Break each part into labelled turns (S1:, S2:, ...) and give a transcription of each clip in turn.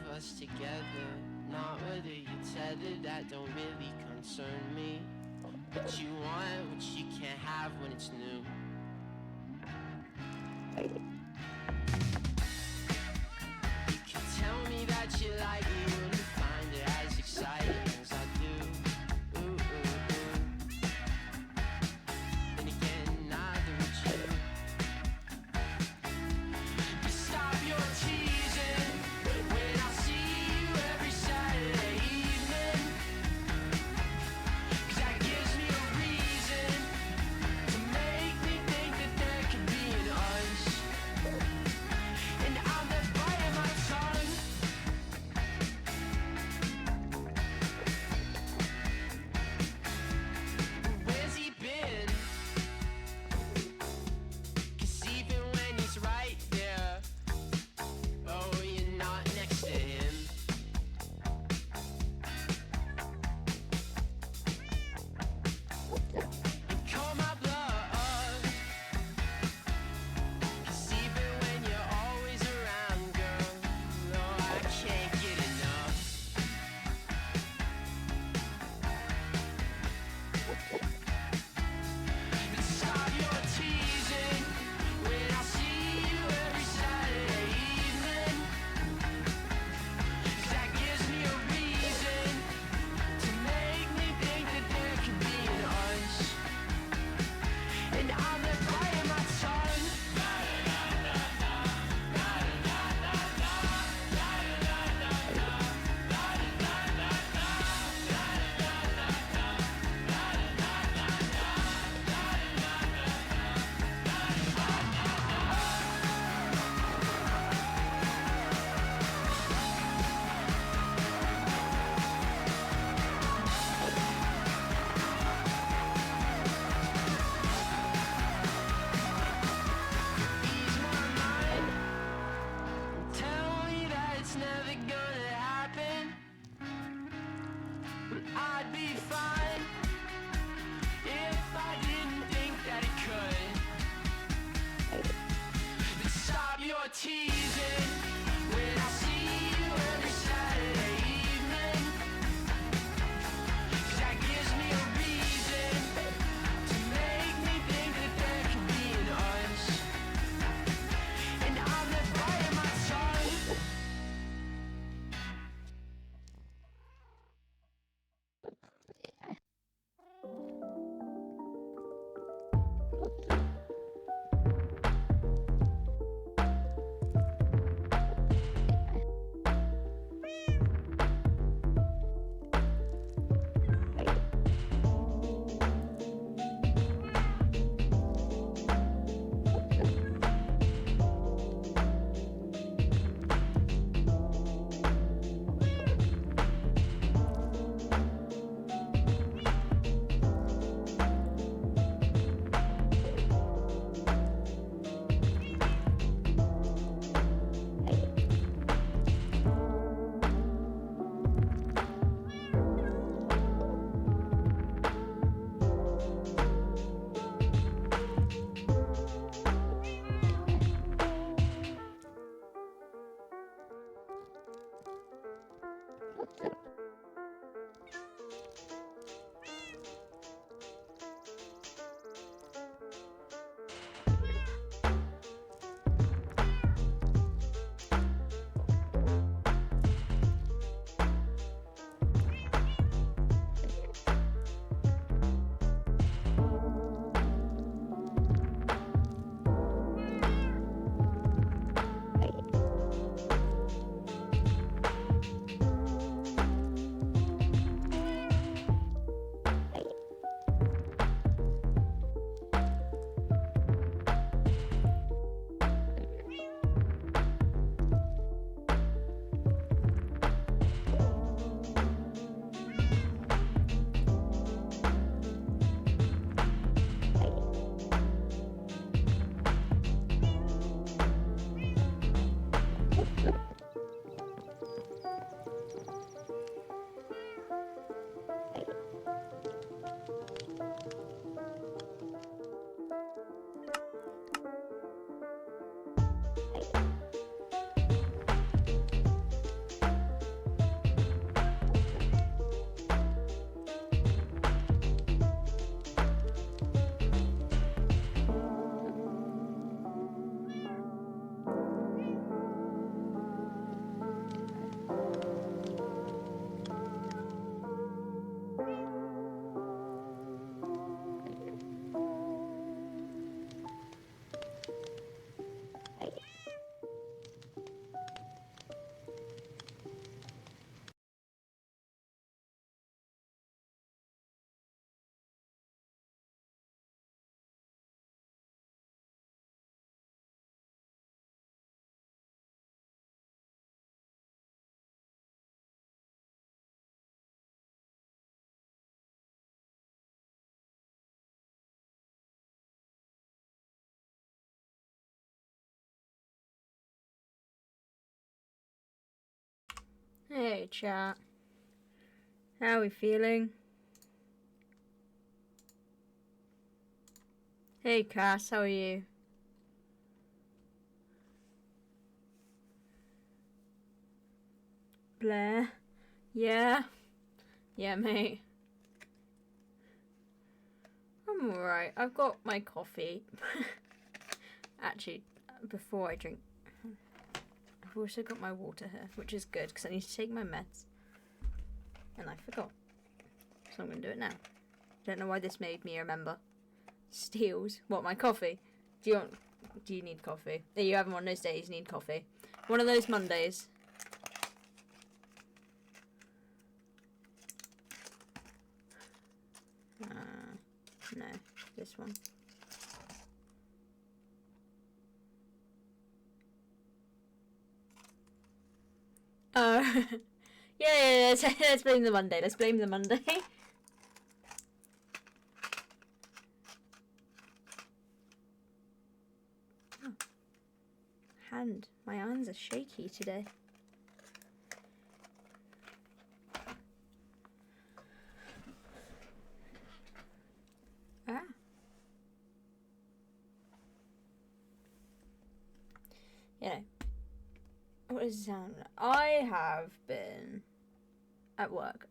S1: of us together. Not whether you're tethered, that don't really concern me. But you want what you can't have when it's new. You can tell me that you like me, wouldn't find it as exciting as I do. Ooh, ooh, ooh. Then again, neither would you. You stop your teasing when I see you every Saturday evening, 'cause that gives me a reason to make me think that there could be an us. And I'm left biting my tongue. Where's he been? 'Cause even when he's right there, oh, you're not next to him. And call my bluff, 'cause even when you're always around, girl, oh, I can't get enough. But stop your teasing when I see you every Saturday evening, 'cause that gives me a reason to make me think that there could be an us. And I'm left biting my tongue. Ease my mind, tell me that it's never gonna happen. But I'd be fine if I didn't think that it could. But stop your teasing when I see you every Saturday evening, 'cause that gives me a reason to make me think that there could be an us. And I'm left biting my tongue.
S2: Hey chat. How are we feeling? Hey Cass, how are you? Blair? Yeah? Yeah, mate. I'm alright. I've got my coffee. Actually, before I drink, I've also got my water here, which is good because I need to take my meds. And I forgot. So I'm going to do it now. Don't know why this made me remember. Steals. What, my coffee? Do you need coffee? Are you having one of those days you need coffee? One of those Mondays. No, this one. Oh, yeah, let's blame the Monday. Let's blame the Monday. Oh. Hand. My hands are shaky today. Ah. Yeah. What does it sound like? I have been at work.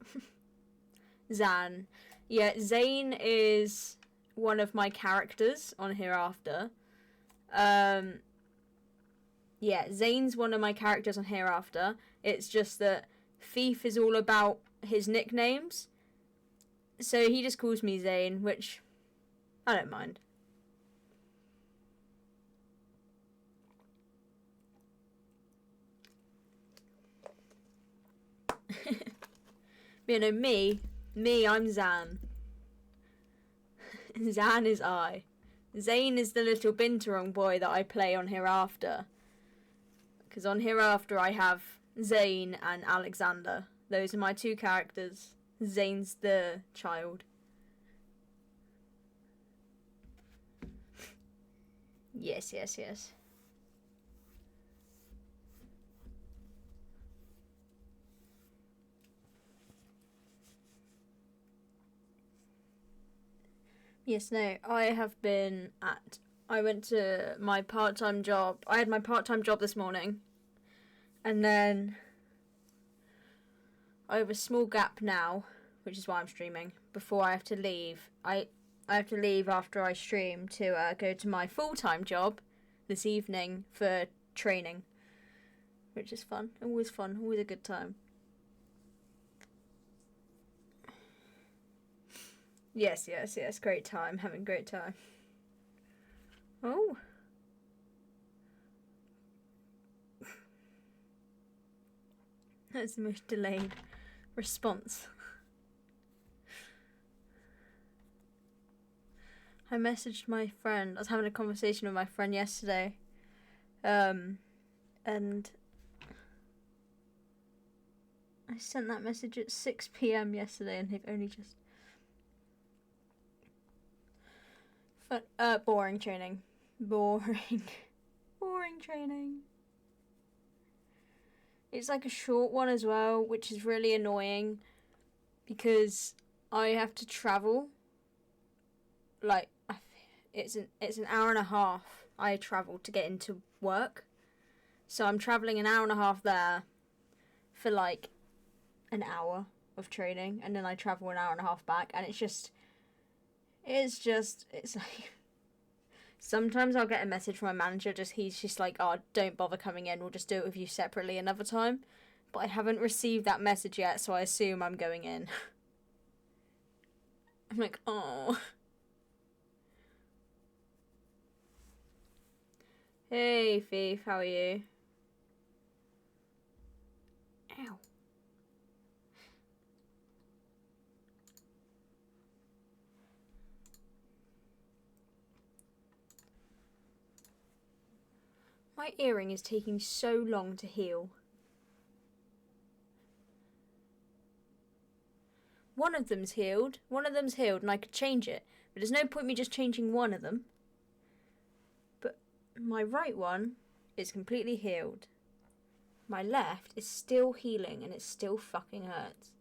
S2: Zan. Yeah, Zane is one of my characters on HereAfter. Yeah, Zane's one of my characters on HereAfter. It's just that Thief is all about his nicknames. So he just calls me Zane, which I don't mind. You know, me, I'm Zan. Zan is I. Zane is the little Binturong boy that I play on HereAfter. Because on HereAfter I have Zane and Alexander. Those are my two characters. Zane's the child. Yes. Yes, no, I went to my part-time job. I had my part-time job this morning. And then I have a small gap now, which is why I'm streaming, before I have to leave. I have to leave after I stream to go to my full-time job this evening for training, which is fun. Always fun. Always a good time. Yes. Great time. Having a great time. Oh. That's the most delayed response. I messaged my friend. I was having a conversation with my friend yesterday. And I sent that message at 6 p.m. yesterday and they've only just... boring training. Boring training. It's like a short one as well, which is really annoying because I have to travel. Like, it's an hour and a half I travel to get into work. So I'm travelling an hour and a half there for like an hour of training, and then I travel an hour and a half back, and it's like sometimes I'll get a message from my manager, he's just like, oh, don't bother coming in, we'll just do it with you separately another time. But I haven't received that message yet, so I assume I'm going in. I'm like, oh. Hey, Thief, how are you? Ow. My earring is taking so long to heal. One of them's healed, and I could change it. But there's no point me just changing one of them. But my right one is completely healed. my left is still healing and it still fucking hurts.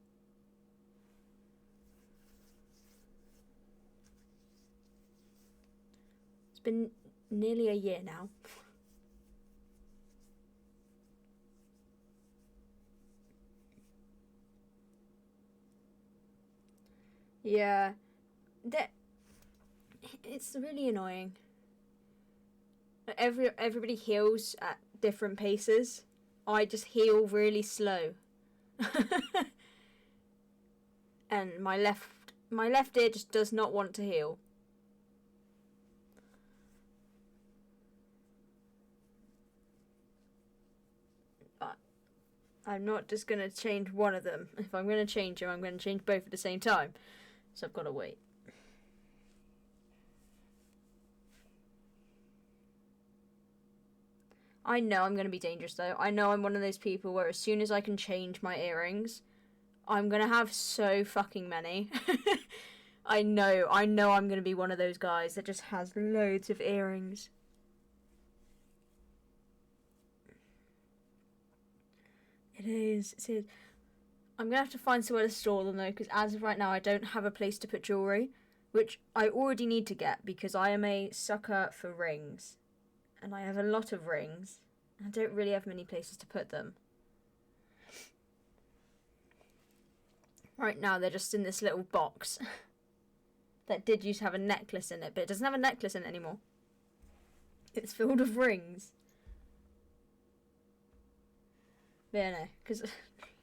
S2: It's been nearly a year now. Yeah, it's really annoying. Everybody heals at different paces. I just heal really slow. And my left ear just does not want to heal. But I'm not just gonna change one of them. If I'm gonna change them, I'm gonna change both at the same time. So I've got to wait. I know I'm going to be dangerous though. I know I'm one of those people where as soon as I can change my earrings, I'm going to have so fucking many. I know I'm going to be one of those guys that just has loads of earrings. It is. I'm going to have to find somewhere to store them though, because as of right now I don't have a place to put jewellery, which I already need to get because I am a sucker for rings. And I have a lot of rings. I don't really have many places to put them. Right now they're just in this little box that did used to have a necklace in it, but it doesn't have a necklace in it anymore. It's filled with rings. But yeah, no, because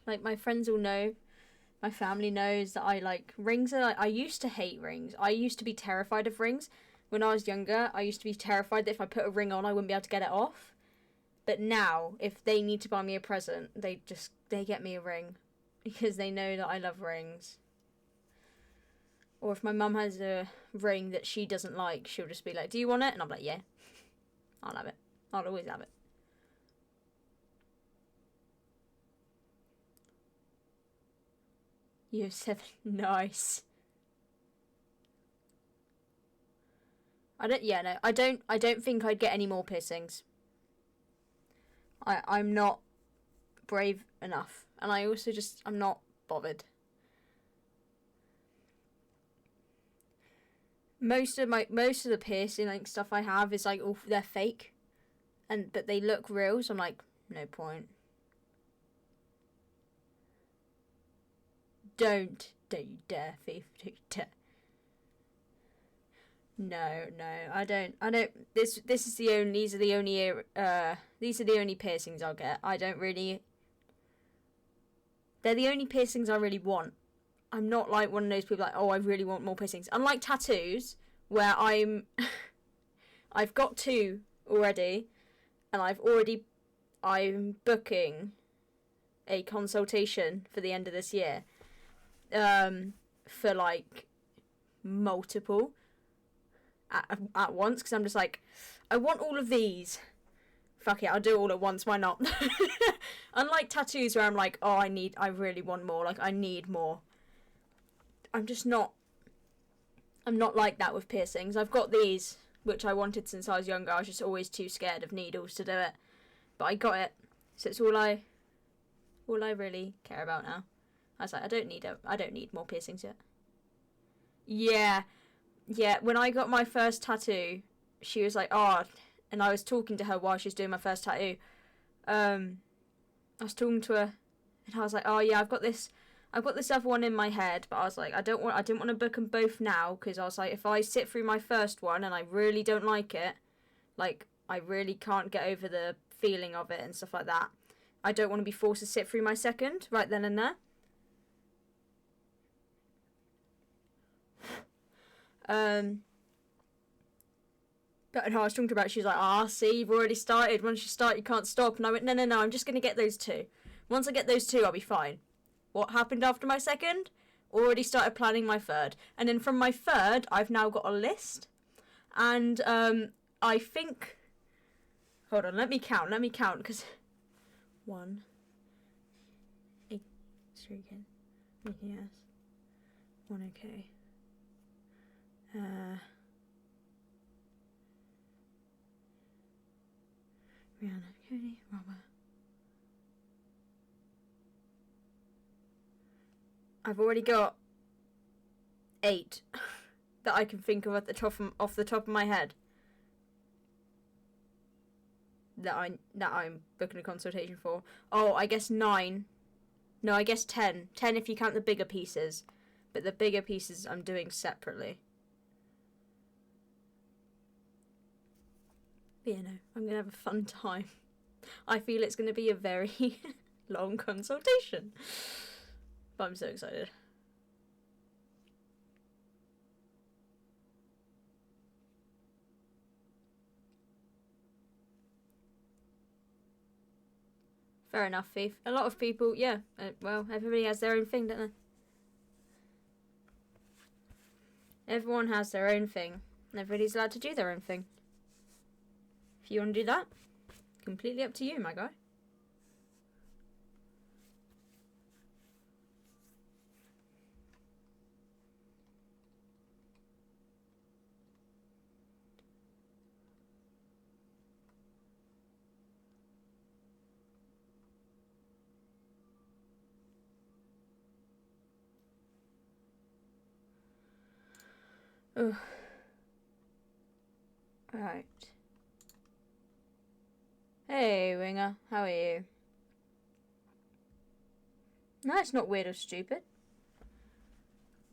S2: like my friends all know, my family knows that I like rings. I used to hate rings. I used to be terrified of rings. When I was younger, I used to be terrified that if I put a ring on, I wouldn't be able to get it off. But now, if they need to buy me a present, they get me a ring. Because they know that I love rings. Or if my mum has a ring that she doesn't like, she'll just be like, do you want it? And I'm like, yeah. I'll have it. I'll always have it. You have 7. Nice. I don't think I'd get any more piercings. I'm not brave enough. And I also I'm not bothered. Most of the piercing like stuff I have is like they're fake. But they look real, so I'm like, no point. Don't you dare, Thief, don't you dare. No, I don't. These are the only piercings I'll get. I don't really. They're the only piercings I really want. I'm not like one of those people like, oh, I really want more piercings. Unlike tattoos, where I've got 2 already, and I'm booking a consultation for the end of this year, for like multiple. At once, because I'm just like, I want all of these. Fuck it, I'll do it all at once, why not? Unlike tattoos where I'm like, oh, I really want more, like, I need more. I'm not like that with piercings. I've got these, which I wanted since I was younger. I was just always too scared of needles to do it. But I got it, so it's all I really care about now. I was like, I don't need more piercings yet. Yeah, when I got my first tattoo, she was like, oh, and I was talking to her while she was doing my first tattoo. I was talking to her, and I was like, oh yeah, I've got this other one in my head, but I was like, I didn't want to book them both now, because I was like, if I sit through my first one and I really don't like it, like, I really can't get over the feeling of it and stuff like that, I don't want to be forced to sit through my second right then and there. But I was talking about it, she was like, see, you've already started. Once you start, you can't stop. And I went, no, I'm just going to get those 2. Once I get those 2, I'll be fine. What happened after my second? Already started planning my third. And then from my third, I've now got a list. And I think... Hold on, let me count, because... 1... 8... 3 again. Yes. 1, okay. Rihanna, Cody, Robert, I've already got 8 that I can think of off the top of my head that I'm booking a consultation for. Oh, I guess 9. No, I guess 10. 10 if you count the bigger pieces. But the bigger pieces I'm doing separately. But yeah, no, I'm going to have a fun time. I feel it's going to be a very long consultation. But I'm so excited. Fair enough, Thief. A lot of people, yeah. Well, everybody has their own thing, don't they? Everyone has their own thing. Everybody's allowed to do their own thing. If you want to do that, completely up to you, my guy. Ugh. Right. Hey, Winger. How are you? No, it's not weird or stupid.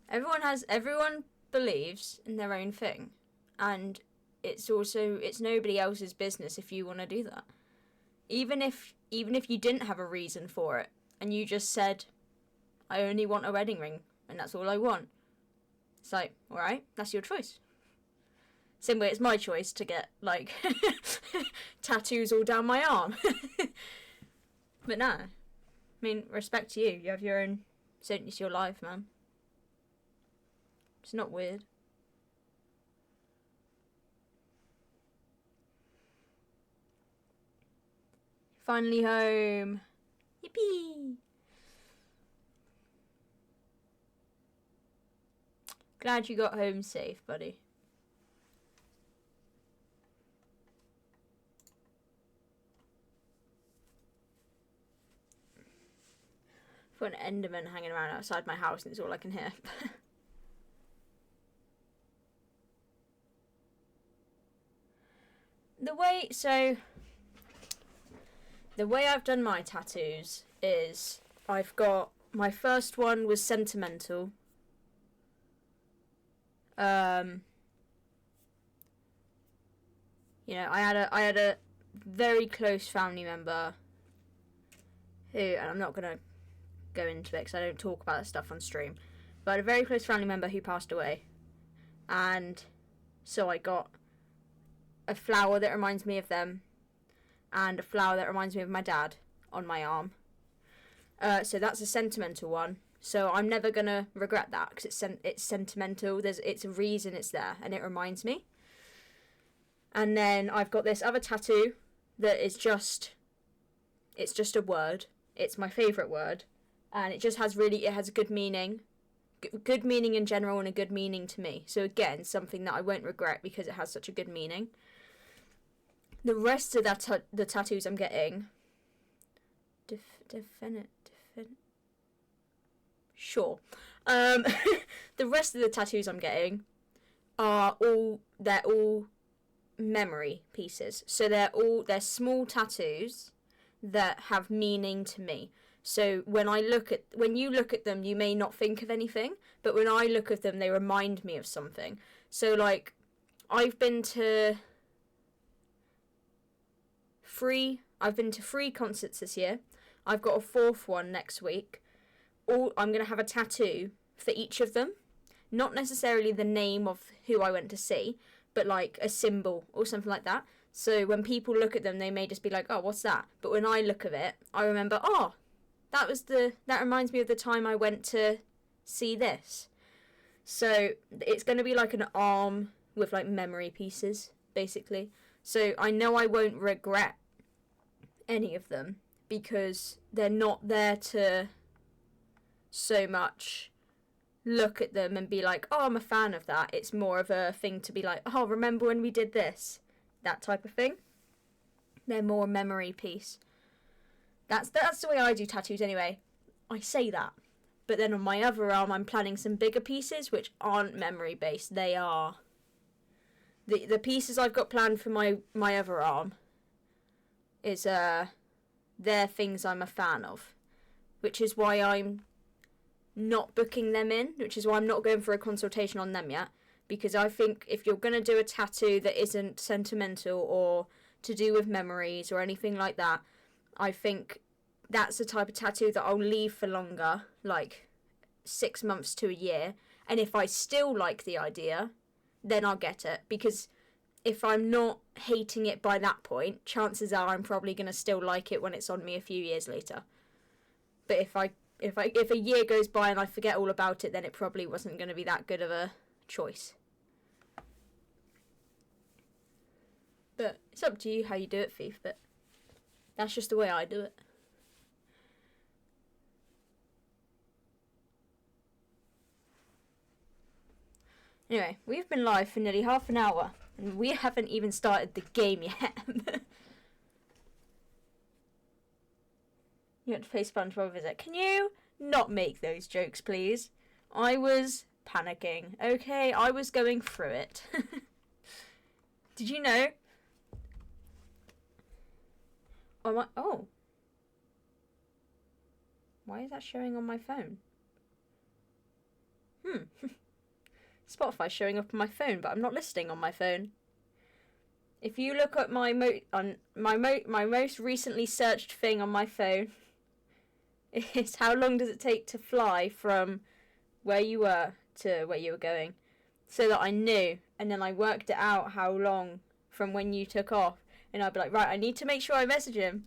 S2: Everyone believes in their own thing. And it's nobody else's business if you want to do that. Even if you didn't have a reason for it and you just said, I only want a wedding ring and that's all I want. It's like, alright, that's your choice. Same way it's my choice to get, like, tattoos all down my arm. But nah. I mean, respect to you. You have your own... It's your life, man. It's not weird. Finally home. Yippee! Glad you got home safe, buddy. I've got an Enderman hanging around outside my house and it's all I can hear. The way I've done my tattoos is I've got... My first one was sentimental. You know, I had a very close family member who, and I'm not gonna go into it because I don't talk about that stuff on stream, but I had a very close family member who passed away, and so I got a flower that reminds me of them, and a flower that reminds me of my dad on my arm. So that's a sentimental one. So I'm never gonna regret that because it's sentimental. It's a reason it's there, and it reminds me. And then I've got this other tattoo that is it's just a word. It's my favourite word, and it has a good meaning, good meaning in general, and a good meaning to me. So again, something that I won't regret because it has such a good meaning. The rest of the tattoos I'm getting, sure. The rest of the tattoos I'm getting are all memory pieces. So they're small tattoos that have meaning to me. So when you look at them, you may not think of anything, but when I look at them, they remind me of something. So like, I've been to 3 concerts this year. I've got a 4th one next week. I'm going to have a tattoo for each of them. Not necessarily the name of who I went to see, but like a symbol or something like that. So when people look at them, they may just be like, oh, what's that? But when I look at it, I remember, oh, that reminds me of the time I went to see this. So it's going to be like an arm with like memory pieces, basically. So I know I won't regret any of them because they're not there to so much look at them and be like, oh, I'm a fan of that. It's more of a thing to be like, oh, remember when we did this? That type of thing. They're more a memory piece. That's the way I do tattoos anyway. I say that, But then on my other arm, I'm planning some bigger pieces, which aren't memory based. They are the pieces I've got planned for my other arm. Is they're things I'm a fan of, which is why I'm not booking them in. Which is why I'm not going for a consultation on them yet. Because I think if you're gonna do a tattoo that isn't sentimental or to do with memories or anything like that, I think that's the type of tattoo that I'll leave for longer, like 6 months to a year. And if I still like the idea, then I'll get it. Because if I'm not hating it by that point, chances are I'm probably going to still like it when it's on me a few years later. But if a year goes by and I forget all about it, then it probably wasn't going to be that good of a choice. But it's up to you how you do it, Thief, but that's just the way I do it. Anyway, we've been live for nearly half an hour, and we haven't even started the game yet. You have to play SpongeBob Visit. Can you not make those jokes, please? I was panicking. Okay, I was going through it. Did you know? Oh. Why is that showing on my phone? Spotify's showing up on my phone, but I'm not listening on my phone. If you look at my most recently searched thing on my phone, it's how long does it take to fly from where you were to where you were going, so that I knew, and then I worked it out how long from when you took off, and I'd be like, right, I need to make sure I message him,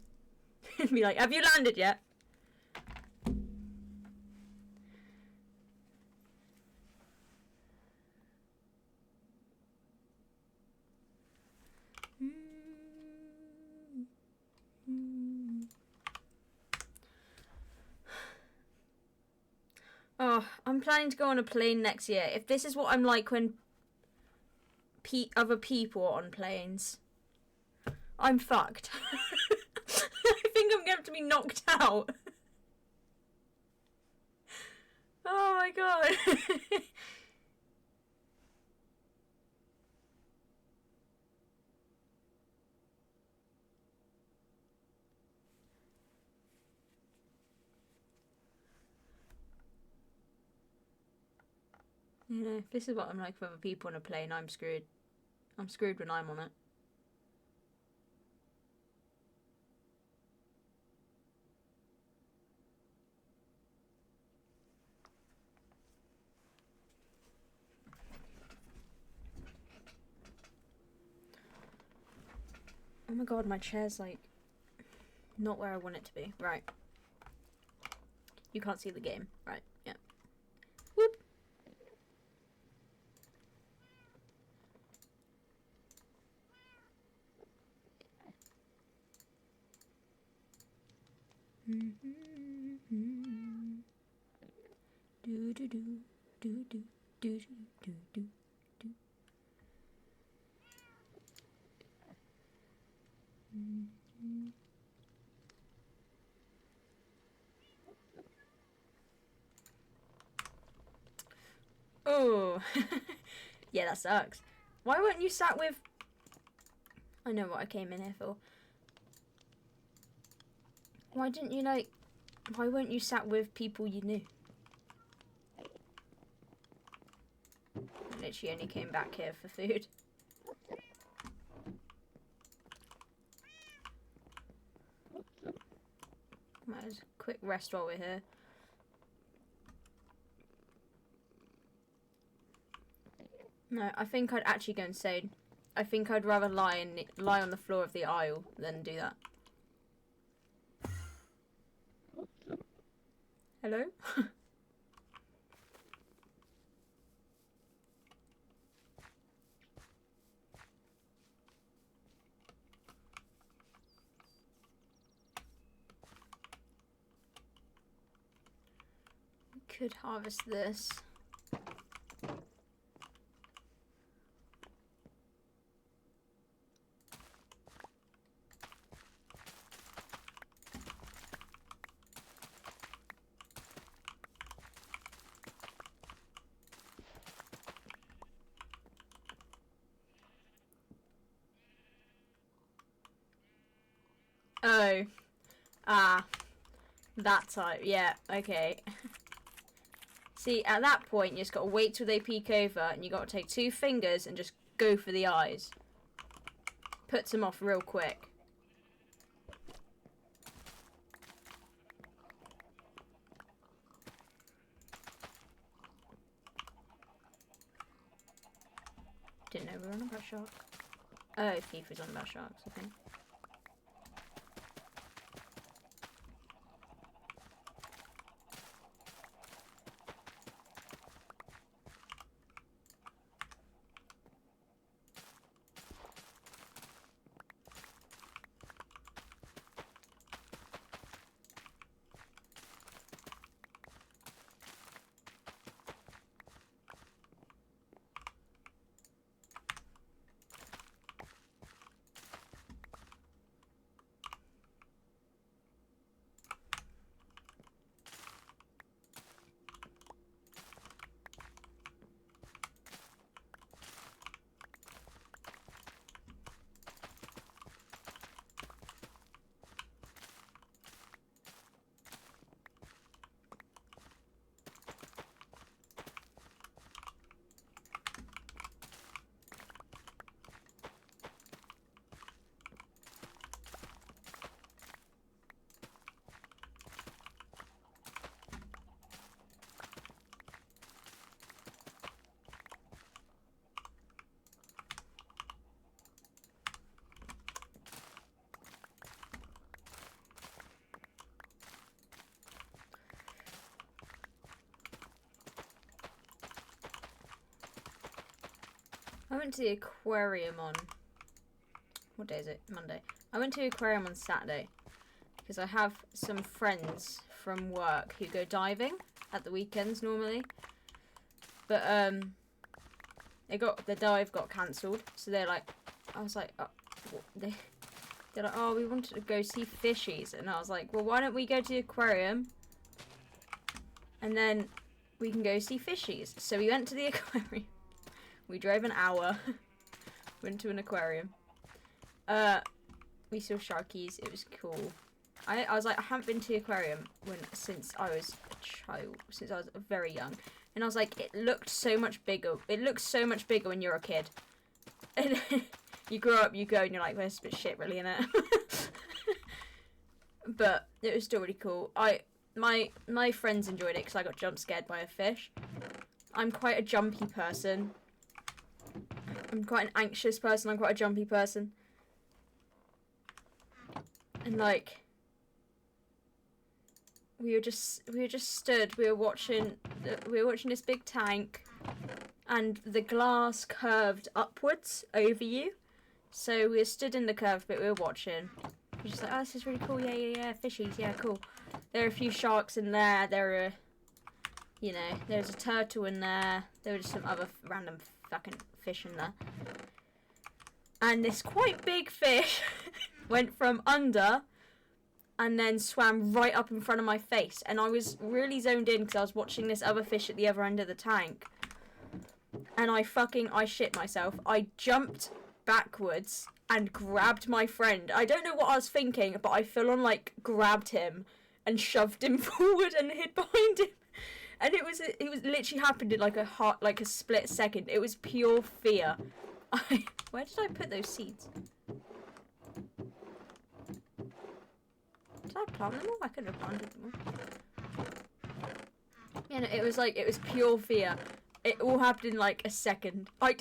S2: and be like, have you landed yet? Oh, I'm planning to go on a plane next year. If this is what I'm like when other people are on planes, I'm fucked. I think I'm going to be knocked out. Oh my god. You know, if this is what I'm like with other people on a plane, I'm screwed. I'm screwed when I'm on it. Oh my god, my chair's like not where I want it to be. Right. You can't see the game. Right, yeah. Whoop. Do do do do do do do do do. Oh, yeah, that sucks. Why weren't you sat with? I know what I came in here for. Why didn't you like? Why weren't you sat with people you knew? I literally only came back here for food. Might as a quick rest while we're here. No, I think I'd actually go insane. I think I'd rather lie on the floor of the aisle than do that. Hello? Could harvest this. Oh. Ah. That type. Yeah, okay. See, at that point, you just got to wait till they peek over, and you got to take 2 fingers and just go for the eyes. Puts them off real quick. Didn't know we were on about sharks. Oh, Keith was on about sharks, I think. I went to the aquarium on... What day is it? Monday. I went to the aquarium on Saturday because I have some friends from work who go diving at the weekends normally. But the dive got cancelled, so they're like, I was like, they're like, oh, we wanted to go see fishies, and I was like, well, why don't we go to the aquarium and then we can go see fishies? So we went to the aquarium. We drove an hour, went to an aquarium. We saw sharkies. It was cool. I was like, I haven't been to the aquarium since I was a child, since I was very young. And I was like, it looked so much bigger. It looks so much bigger when you're a kid. And then you grow up, you go, and you're like, well, it's a bit shit, really, innit? But it was still really cool. My friends enjoyed it because I got jump scared by a fish. I'm quite a jumpy person. I'm quite an anxious person. I'm quite a jumpy person. And like, we were just stood. We were watching this big tank, and the glass curved upwards over you. So we were stood in the curved bit. We were watching. We were just like, oh, this is really cool. Yeah, fishies. Yeah, cool. There are a few sharks in there. There are, you know, there's a turtle in there. There were just some other random fucking fish in there. And this quite big fish went from under and then swam right up in front of my face. And I was really zoned in because I was watching this other fish at the other end of the tank. And I shit myself. I jumped backwards and grabbed my friend. I don't know what I was thinking, but I full on like grabbed him and shoved him forward and hid behind him. And it was literally happened in like a split second. It was pure fear. Where did I put those seeds? Did I plant them all? I could have planted them all. Yeah, no, it was pure fear. It all happened in like a second. I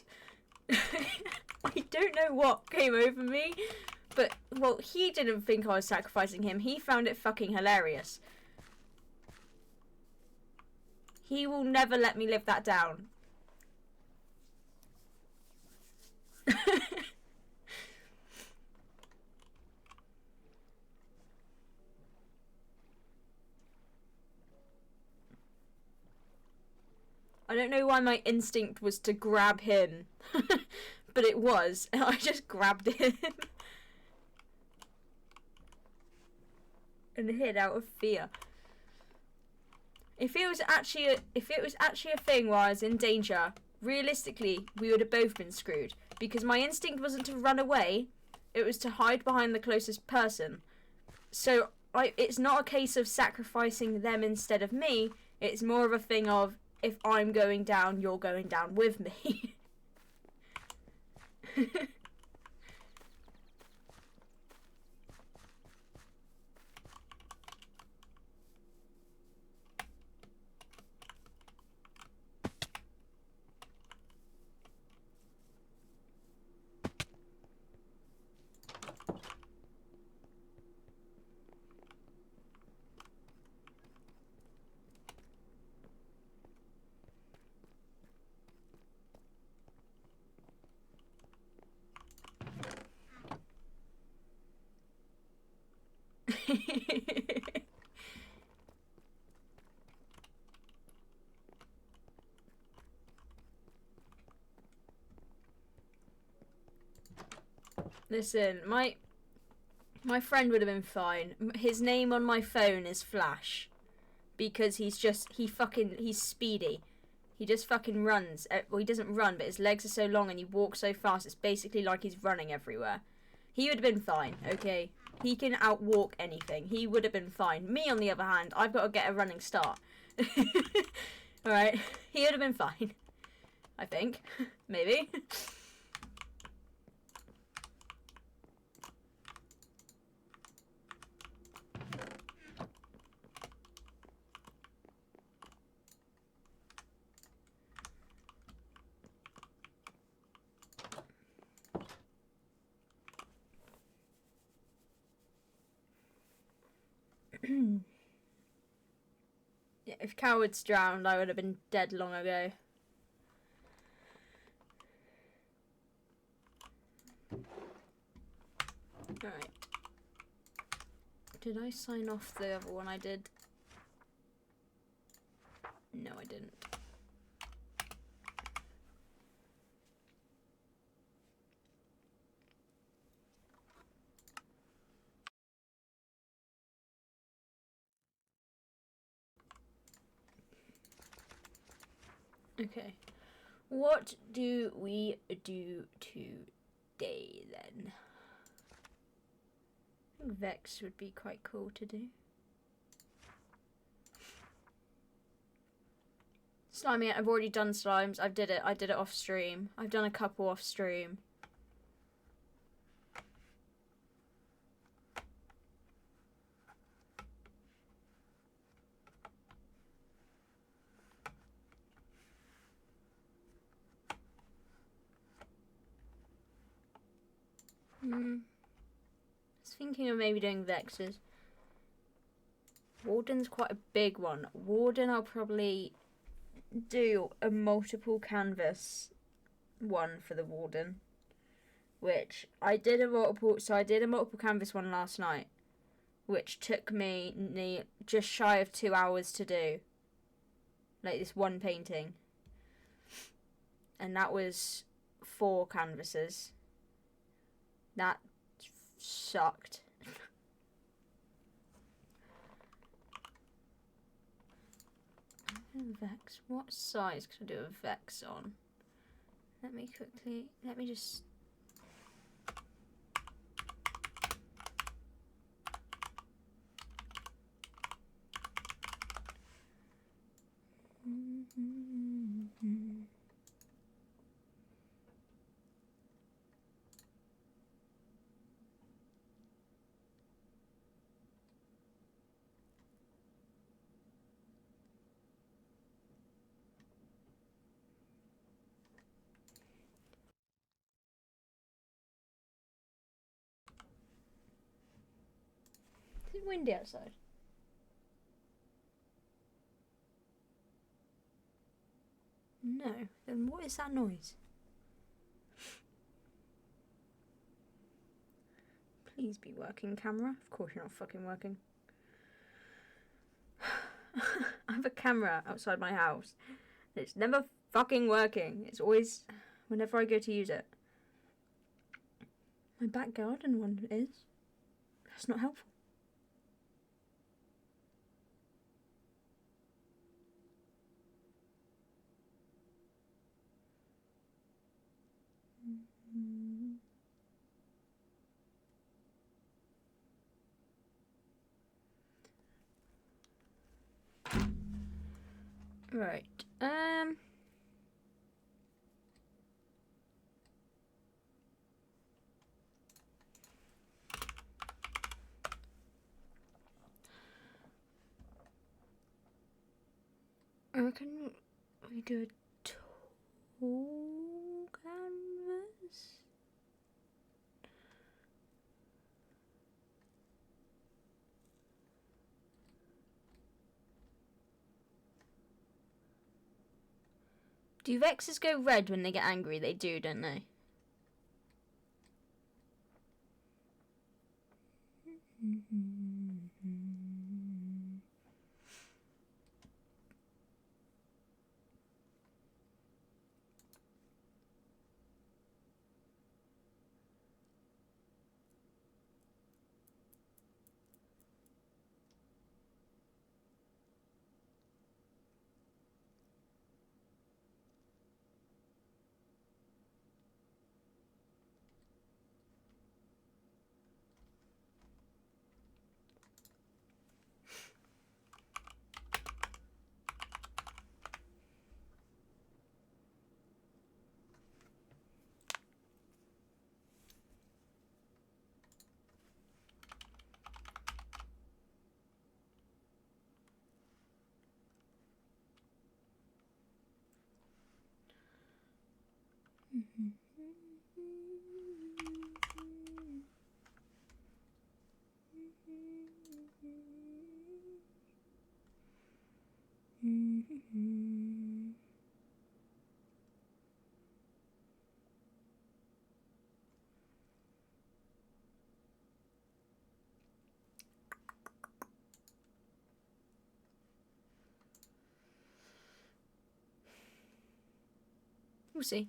S2: don't know what came over me, but well, he didn't think I was sacrificing him. He found it fucking hilarious. He will never let me live that down. I don't know why my instinct was to grab him, but it was, and I just grabbed him and hid out of fear. If it was actually a thing where I was in danger, realistically, we would have both been screwed. Because my instinct wasn't to run away, it was to hide behind the closest person. So it's not a case of sacrificing them instead of me. It's more of a thing of, if I'm going down, you're going down with me. Listen, my friend would have been fine. His name on my phone is Flash, because he's speedy. He just fucking runs. Well, he doesn't run, but his legs are so long and he walks so fast, it's basically like he's running everywhere. He would have been fine, okay? He can outwalk anything. He would have been fine. Me, on the other hand, I've got to get a running start. Alright? He would have been fine. I think. Maybe. Yeah, if cowards drowned, I would have been dead long ago. Alright. Did I sign off the other one I did? No, I didn't. Okay. What do we do today then? I think Vex would be quite cool to do. Slimy, I've already done slimes. I did it off stream. I've done a couple off stream. I was thinking of maybe doing Vexes. Warden's quite a big one. Warden, I'll probably do a multiple canvas one for the Warden, which I did a multiple canvas one last night, which took me just shy of 2 hours to do, like this one painting, and that was 4 canvases. That sucked. Vex. What size could I do a Vex on? Let me just... Is it windy outside? No. Then what is that noise? Please be working, camera. Of course you're not fucking working. I have a camera outside my house. It's never fucking working. It's always whenever I go to use it. My back garden one is. That's not helpful. Right. I reckon we do a tall canvas. Do Vexes go red when they get angry? They do, don't they? We'll see.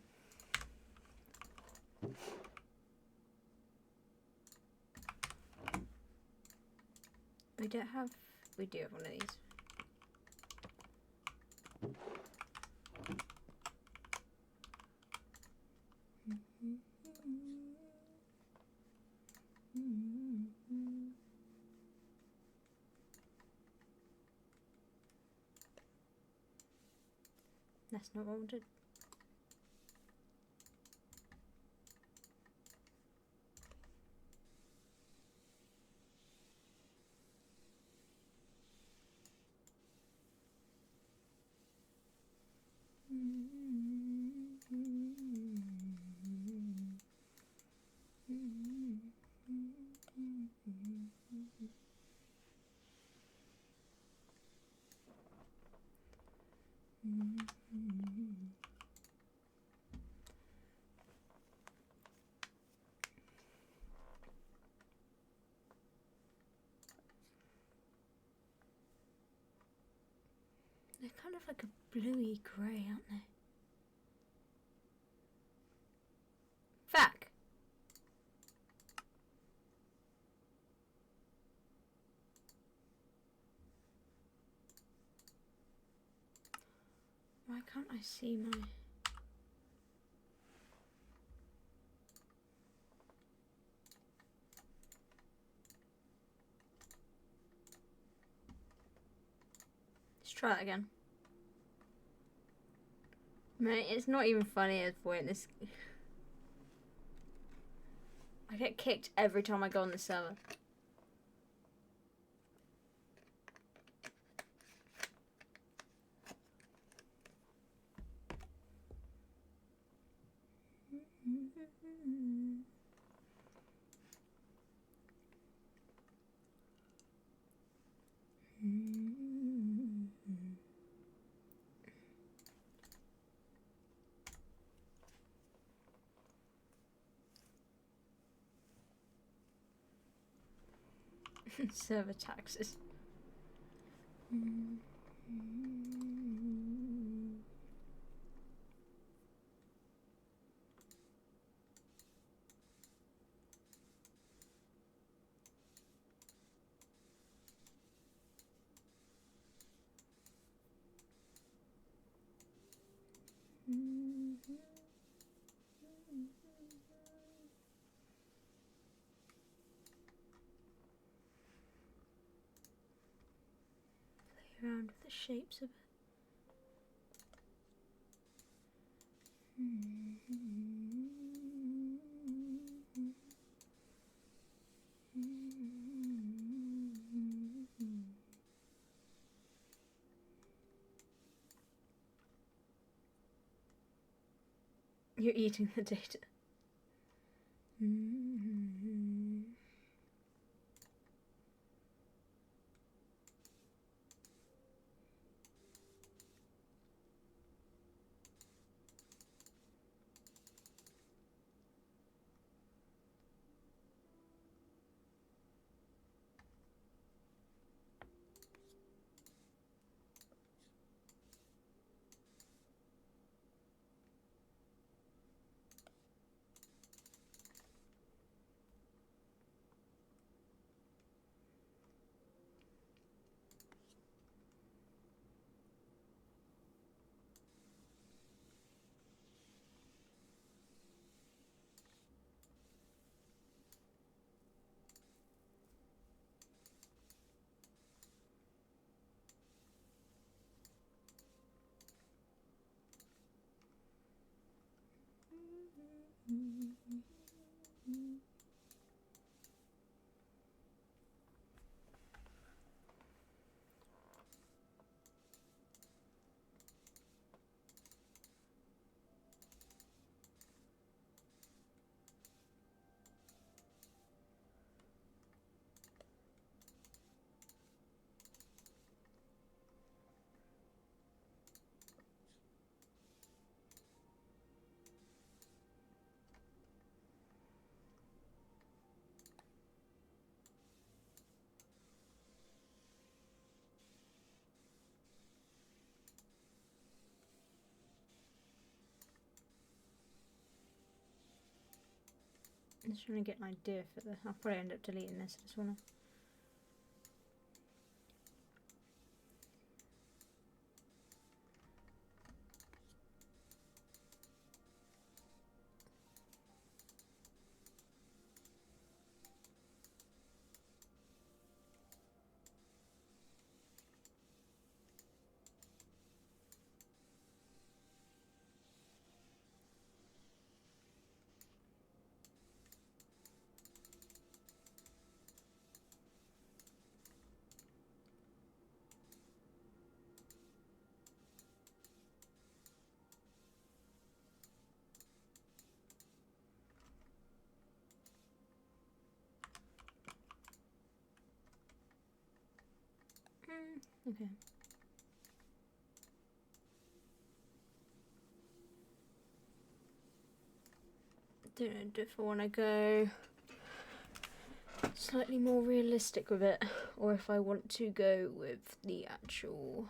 S2: We don't have. We do have one of these. That's not what I wanted. They're kind of like a bluey grey, aren't they? Fact. Why can't I see my... Let's try that again. Mate, it's not even funny at this point. This... I get kicked every time I go on the server. Server taxes. Play around with the shapes of it. You're eating the data. I'm just trying to get an idea for the. I'll probably end up deleting this. I just wanna. Okay. Don't know if I want to go slightly more realistic with it, or if I want to go with the actual.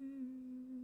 S2: Mm.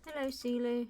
S2: Hello, Sulu.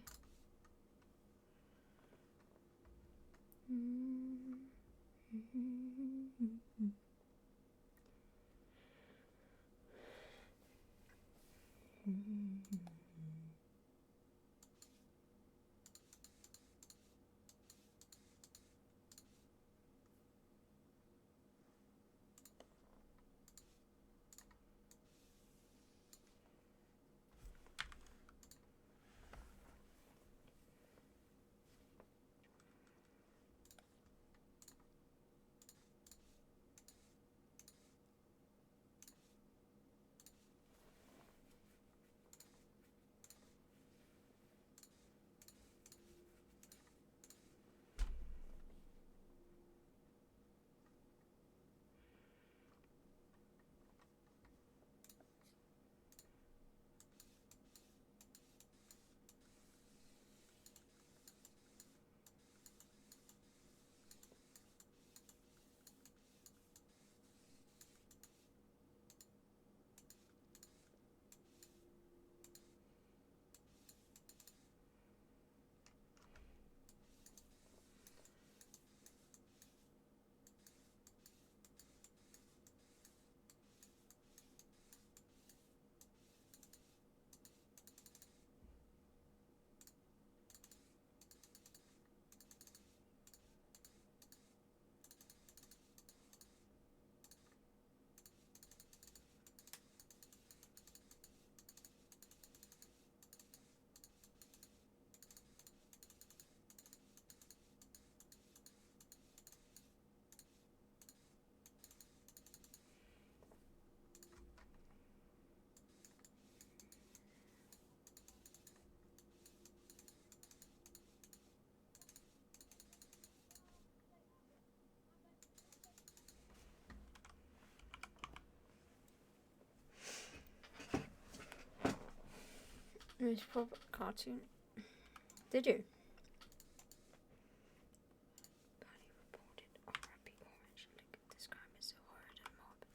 S2: Most proper cartoon. Did you? Body reported R.I.P. Orange. Look at this crime is so horrid and morbid.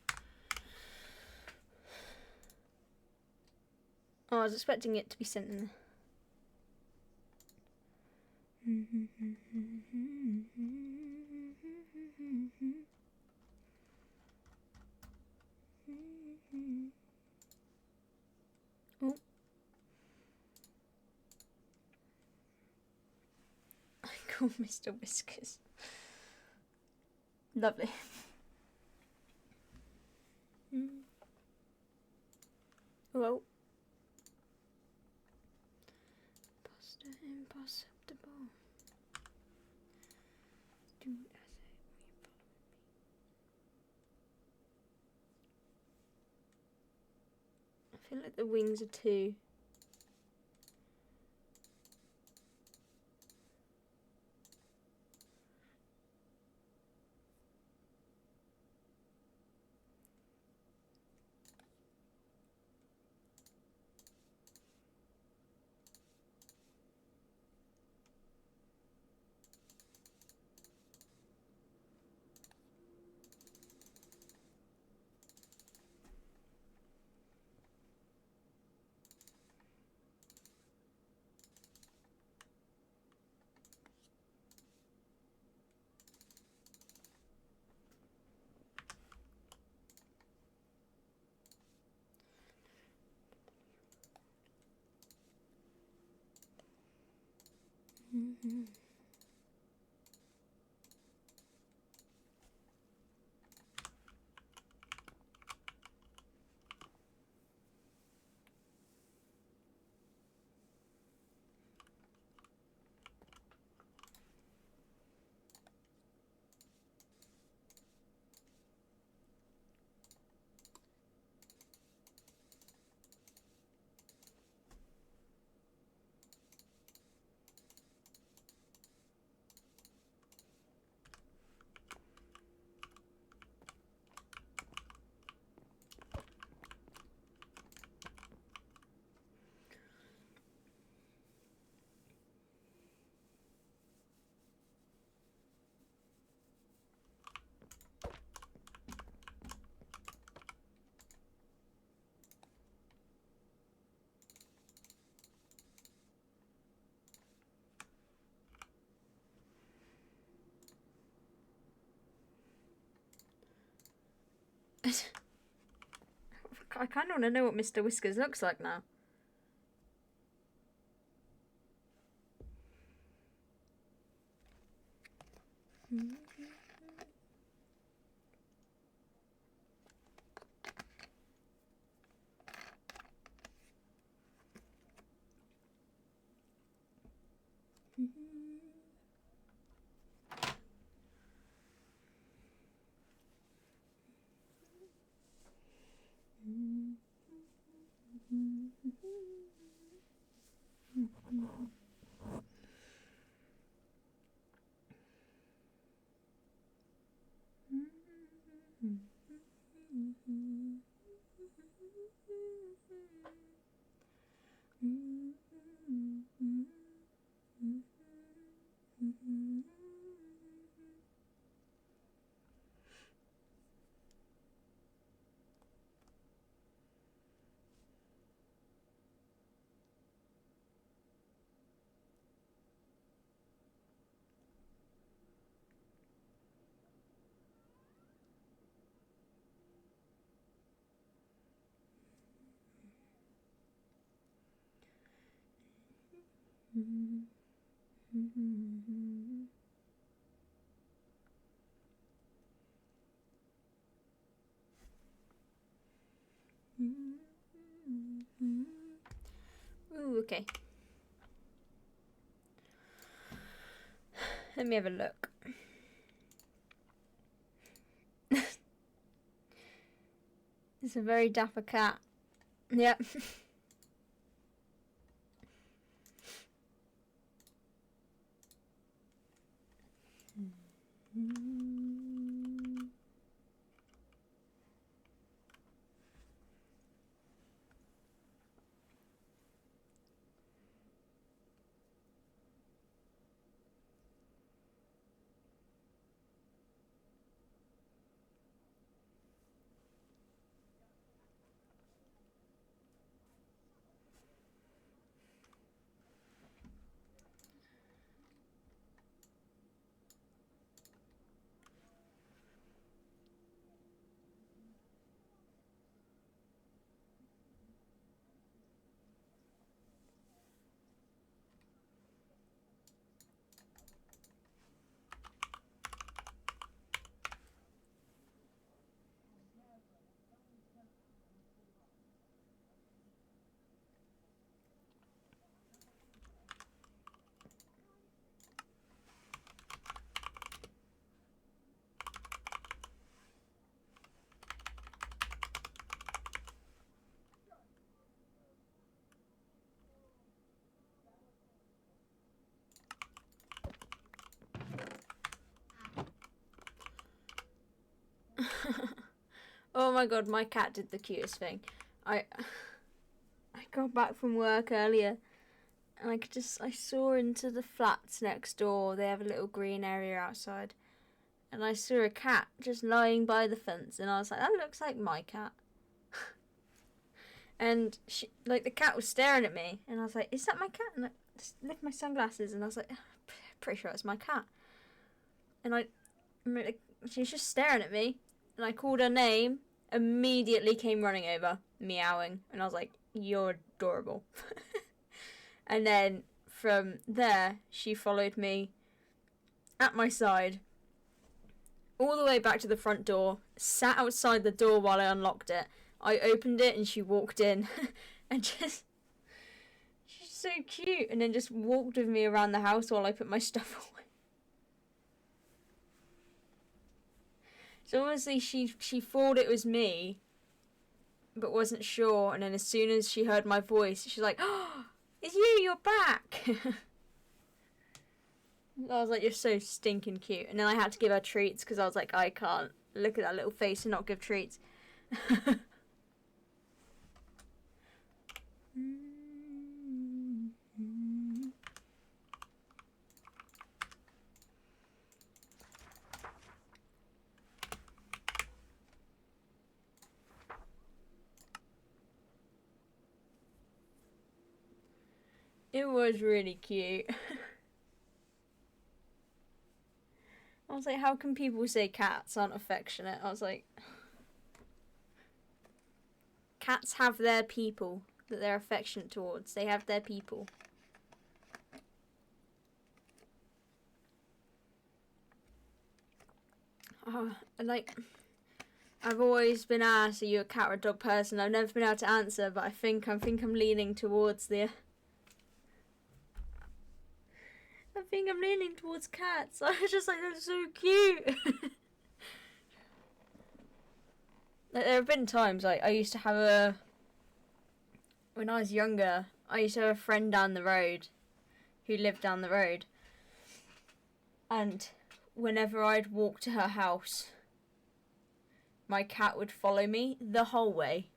S2: Oh, I was expecting it to be sent in. Oh. I call Mr. Whiskers. Lovely. Whoa. Pasta impossible. Do as I feel like the wings are too. I kind of want to know what Mr. Whiskers looks like now. Ooh, okay. Let me have a look. It's a very dapper cat. Yep. Oh my god, my cat did the cutest thing. I got back from work earlier and I saw into the flats next door. They have a little green area outside. And I saw a cat just lying by the fence and I was like, that looks like my cat. And the cat was staring at me and I was like, is that my cat? And I just lifted my sunglasses and I was like, pretty sure it's my cat. And she was just staring at me and I called her name, immediately came running over, meowing, and I was like, you're adorable. And then from there, she followed me at my side all the way back to the front door, sat outside the door while I unlocked it. I opened it and she walked in and she's so cute, and then just walked with me around the house while I put my stuff away. So obviously she thought it was me, but wasn't sure, and then as soon as she heard my voice, she's like, oh, it's you, you're back. I was like, you're so stinking cute. And then I had to give her treats because I was like, I can't look at that little face and not give treats. It was really cute. I was like, how can people say cats aren't affectionate? I was like, cats have their people that they're affectionate towards. They have their people. Oh, I've always been asked, are you a cat or a dog person? I've never been able to answer, but I think I'm leaning towards the... I think I'm leaning towards cats. I was just like, they're so cute. There have been times, I used to have when I was younger, I used to have a friend down the road who lived down the road. And whenever I'd walk to her house, my cat would follow me the whole way.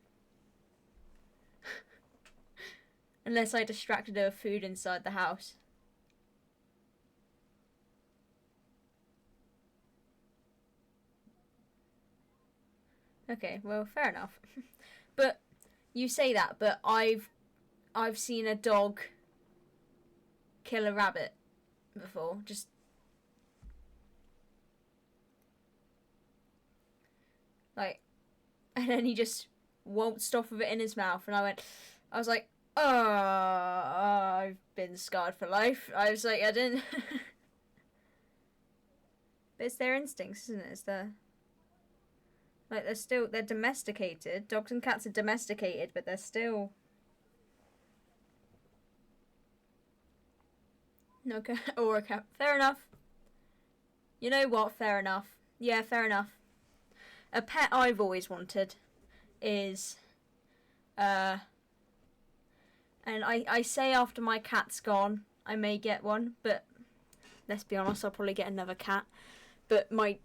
S2: Unless I distracted her with food inside the house. Okay, well, fair enough. But you say that, but I've seen a dog kill a rabbit before. Just and then he just waltzed off with it in his mouth, and I was like, oh, I've been scarred for life. I was like, I didn't. But it's their instincts, isn't it? It's their... they're domesticated. Dogs and cats are domesticated, but they're still... No cat or a cat. Fair enough. You know what? Fair enough. Yeah, fair enough. A pet I've always wanted is... and I say after my cat's gone, I may get one, but let's be honest, I'll probably get another cat. But my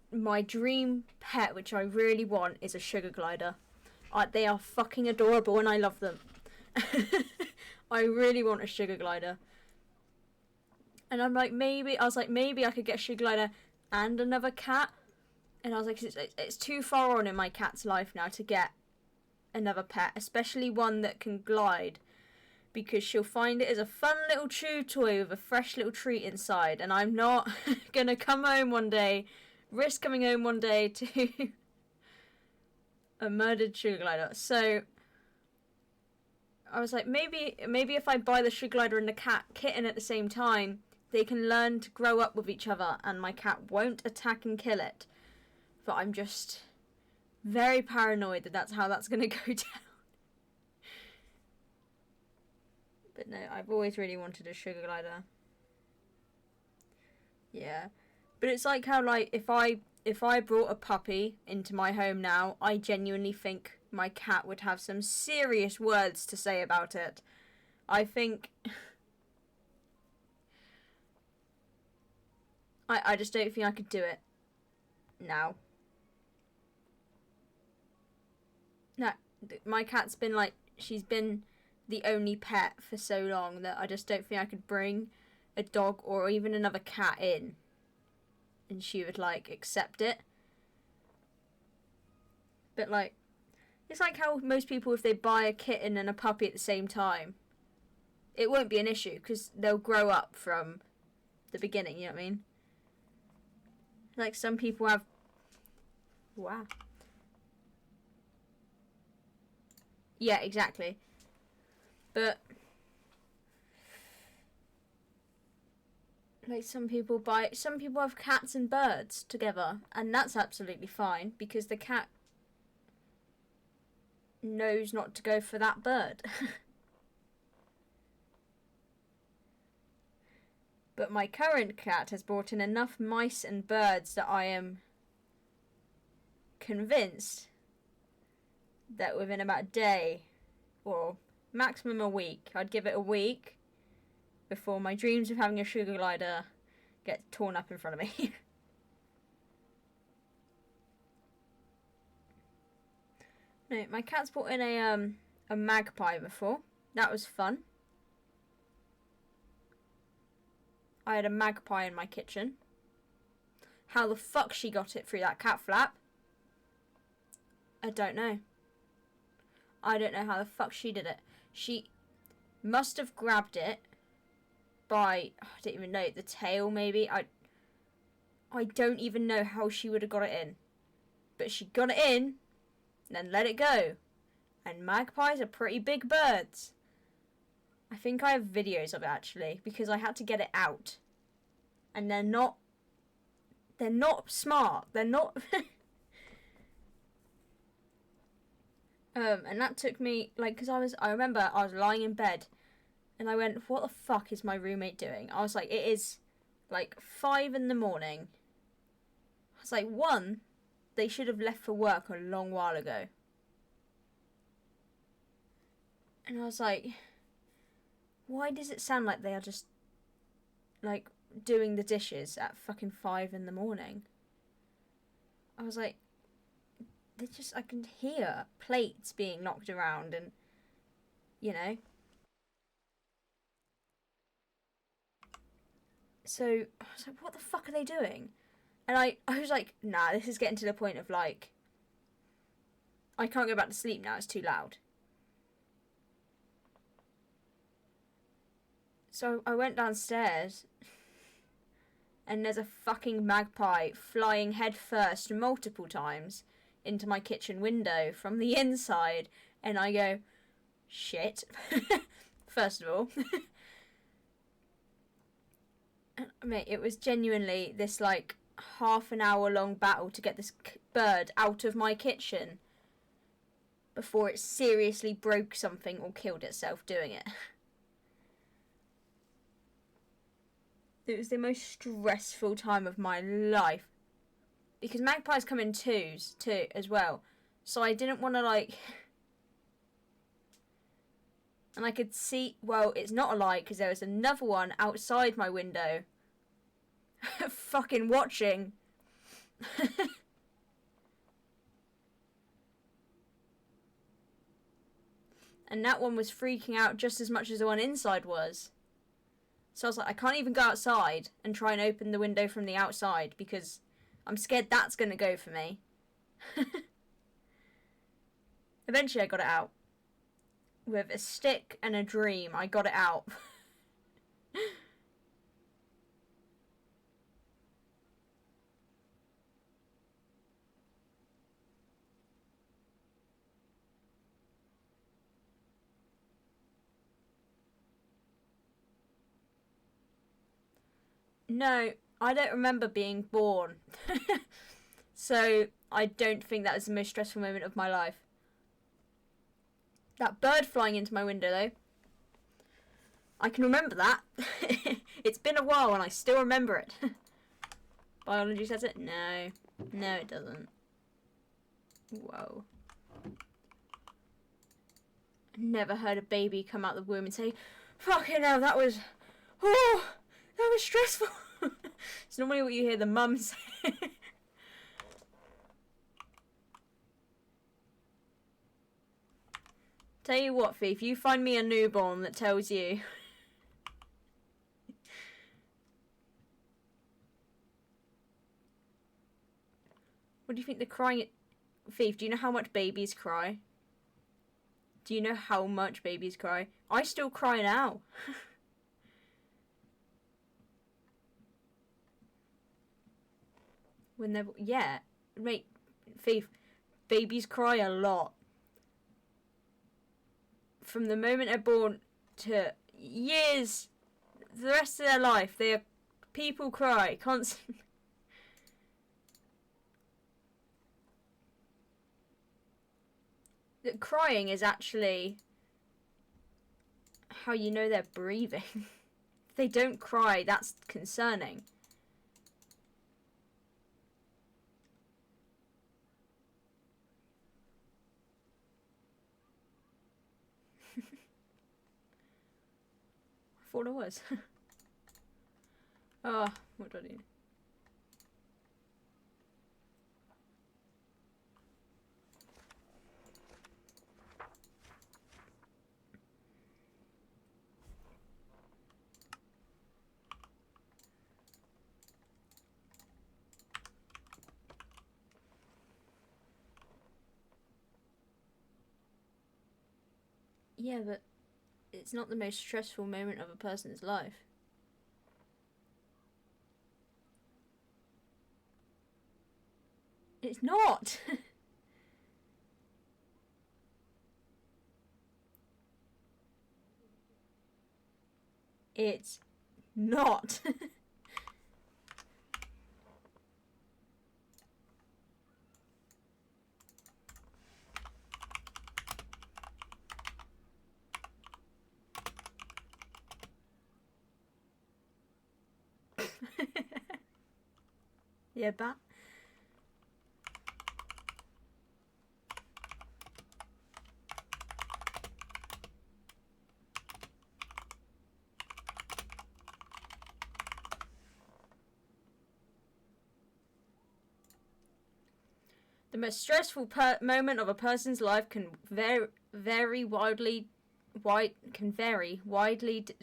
S2: dream pet, which I really want, is a sugar glider. They are fucking adorable and I love them. I really want a sugar glider. And I'm like, maybe I could get a sugar glider and another cat. And I was like, it's too far on in my cat's life now to get another pet, especially one that can glide. Because she'll find it as a fun little chew toy with a fresh little treat inside. And I'm not going to risk coming home one day to a murdered sugar glider. So I was like, maybe if I buy the sugar glider and the cat kitten at the same time, they can learn to grow up with each other and my cat won't attack and kill it. But I'm just very paranoid that that's how that's going to go down. But no, I've always really wanted a sugar glider. Yeah. But it's like how, if I brought a puppy into my home now, I genuinely think my cat would have some serious words to say about it. I think... I just don't think I could do it now. my cat's been like, she's been the only pet for so long that I just don't think I could bring a dog or even another cat in and she would like accept it. But like, it's like how most people, if they buy a kitten and a puppy at the same time, it won't be an issue because they'll grow up from the beginning, you know what I mean? Like some people have... Wow. Yeah, exactly. But like some people have cats and birds together, and that's absolutely fine because the cat knows not to go for that bird. But my current cat has brought in enough mice and birds that I am convinced that within about a day, or maximum a week, I'd give it a week before my dreams of having a sugar glider get torn up in front of me. No, my cat's brought in a magpie before. That was fun. I had a magpie in my kitchen. How the fuck she got it through that cat flap, I don't know. I don't know how the fuck she did it. She must have grabbed it by, I don't even know, the tail maybe. I don't even know how she would have got it in. But she got it in, and then let it go. And magpies are pretty big birds. I think I have videos of it actually, because I had to get it out. And they're not smart. They're not... and that took me, like, because I remember I was lying in bed, and I went, what the fuck is my roommate doing? I was like, it is, like, 5 in the morning. I was like, one, they should have left for work a long while ago. And I was like, why does it sound like they are just, like, doing the dishes at fucking 5 in the morning? I was like, I can hear plates being knocked around and, you know. So, I was like, what the fuck are they doing? And I was like, nah, this is getting to the point of, like, I can't go back to sleep now, it's too loud. So I went downstairs, and there's a fucking magpie flying head first multiple times into my kitchen window from the inside, and I go, shit. First of all. Mate, it was genuinely this like half an hour long battle to get this bird out of my kitchen before it seriously broke something or killed itself doing it. It was the most stressful time of my life. Because magpies come in twos, too, as well. So I didn't want to, like... And I could see... Well, it's not a lie, because there was another one outside my window. Fucking watching. And that one was freaking out just as much as the one inside was. So I was like, I can't even go outside and try and open the window from the outside, because... I'm scared that's going to go for me. Eventually I got it out. With a stick and a dream, I got it out. No, I don't remember being born. So, I don't think that was the most stressful moment of my life. That bird flying into my window, though. I can remember that. It's been a while and I still remember it. Biology says it? No. No, it doesn't. Whoa. Never heard a baby come out the womb and say, fucking hell, that was... Oh, that was stressful. It's normally what you hear the mum say. Tell you what, Thief, you find me a newborn that tells you. What do you think the crying... Thief, do you know how much babies cry? Do you know how much babies cry? I still cry now. When they're... Yeah. Mate, Thief, babies cry a lot. From the moment they're born to years, the rest of their life, people cry constantly. That crying is actually how you know they're breathing. If they don't cry, that's concerning. I thought it was. Oh, what do I do? Yeah, but it's not the most stressful moment of a person's life. It's not! It's not! Yeah, bat. The most stressful moment of a person's life can vary widely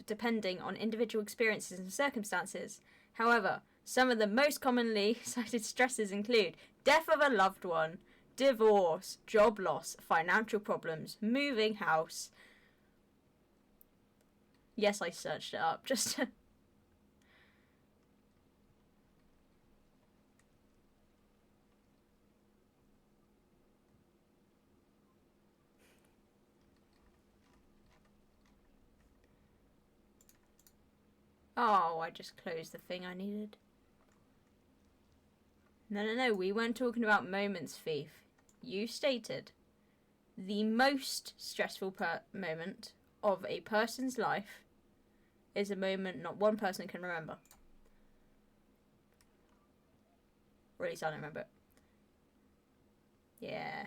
S2: depending on individual experiences and circumstances. However, some of the most commonly cited stresses include death of a loved one, divorce, job loss, financial problems, moving house. Yes, I searched it up just to... Oh, I just closed the thing I needed. No, we weren't talking about moments, Thief. You stated the most stressful moment of a person's life is a moment not one person can remember. Or at least I don't remember it. Yeah.